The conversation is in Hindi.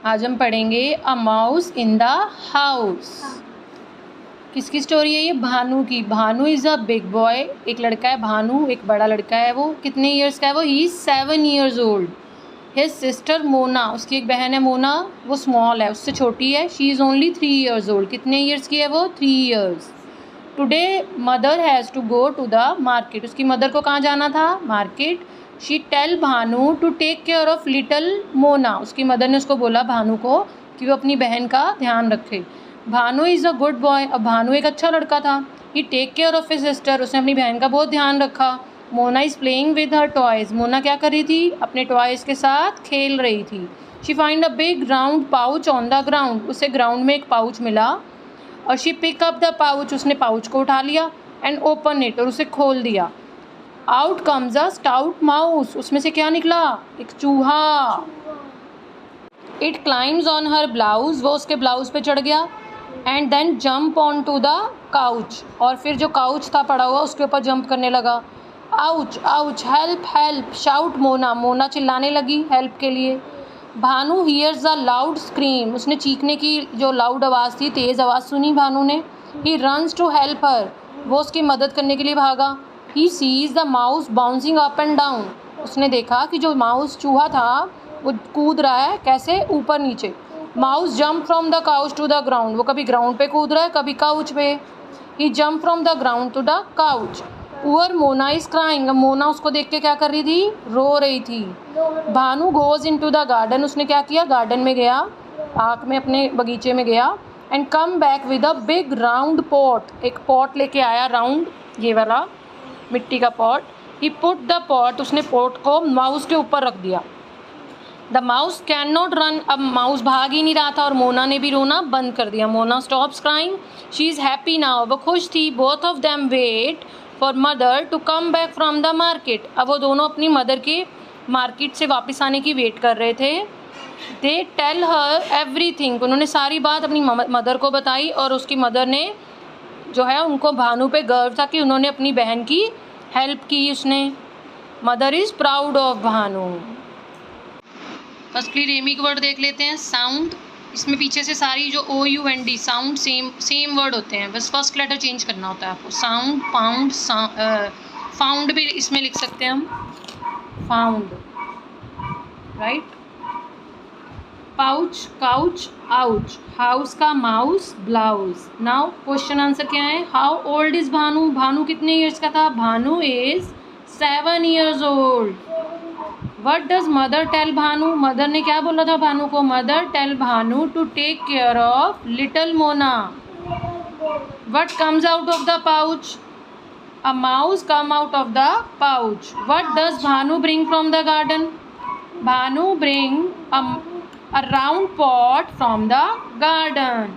आज हम पढ़ेंगे a mouse in the house. किसकी स्टोरी है ये? भानु की। Bhanu is a big boy. एक लड़का है भानु, एक बड़ा लड़का है। वो कितने ईयर्स का है? वो he is 7 years old। His sister Mona, उसकी एक बहन है मोना, वो स्मॉल है, उससे छोटी है। She is only 3 years old। कितने ईयर्स की है वो? 3 years। Today mother has to go to the market. उसकी मदर को कहाँ जाना था? Market. She tell Bhanu to take care of little Mona. उसकी मदर ने उसको बोला भानु को कि वो अपनी बहन का ध्यान रखे। Bhanu is a good boy. अब भानु एक अच्छा लड़का था। He take care of his sister. उसने अपनी बहन का बहुत ध्यान रखा। Mona is playing with her toys. Mona क्या कर रही थी? अपने टॉयज़ के साथ खेल रही थी। She find a big round pouch on the ground. उसे ग्राउंड में एक पाउच मिला और she pick up the pouch. उसने पाउच को उठा लिया एंड ओपन इट, और उसे खोल दिया। Out comes a stout mouse. उसमें से क्या निकला? एक चूहा। It climbs on her blouse. वो उसके ब्लाउज पे चढ़ गया। And then jump on to the couch. और फिर जो काउच था पड़ा हुआ उसके ऊपर जंप करने लगा। Ouch ouch, help help, shout Mona. Mona चिल्लाने लगी हेल्प के लिए। Bhanu hears a loud scream. उसने चीखने की जो लाउड आवाज़ थी, तेज़ आवाज़ सुनी भानु ने। He runs to help her. वो उसकी मदद करने के लिए भागा। He sees the mouse bouncing up and down. उसने देखा कि जो माउस चूहा था वो कूद रहा है। कैसे? ऊपर नीचे। Mouse jump from the couch to the ground. वो कभी ग्राउंड पे कूद रहा है, कभी काउच पे। He jump from the ground to the couch. Poor Mona is crying. Mona उसको देख के क्या कर रही थी? रो रही थी। Bhanu goes in to the garden. उसने क्या किया? गार्डन में गया, पार्क में, अपने बगीचे में गया। And come back with a big round pot. एक पॉट लेके आया राउंड, ये वाला मिट्टी का pot. He put the pot. उसने पॉट को माउस के ऊपर रख दिया। The mouse can not run. अब माउस भाग ही नहीं रहा था और मोना ने भी रोना बंद कर दिया। Mona stops crying. She is happy now. वो खुश थी। Both of them wait for mother to come back from the market. अब वो दोनों अपनी मदर के मार्केट से वापस आने की वेट कर रहे थे। They tell her everything. उन्होंने सारी बात अपनी मदर को बताई और उसकी मदर ने जो है उनको भानु पे गर्व था कि उन्होंने अपनी बहन की हेल्प की। उसने mother is proud of Bhanu. Firstly रेमी के वर्ड देख लेते हैं। साउंड, इसमें पीछे से सारी जो OUND साउंड सेम वर्ड होते हैं, बस फर्स्ट लेटर चेंज करना होता है आपको। साउंड, पाउंड, फाउंड भी इसमें लिख सकते हैं हम, found, right. Pouch, couch, ouch. House का mouse, blouse. Now question answer क्या है? How old is Bhanu. Bhanu कितने ईयर्स का था? Bhanu is 7 years old। What does mother tell Bhanu. Mother ने क्या बोला था भानु को? Mother tell Bhanu to take care of little Mona. What comes out of the pouch? A mouse come out of the pouch. What does Bhanu bring from the garden? Bhanu bring a round pot from the garden.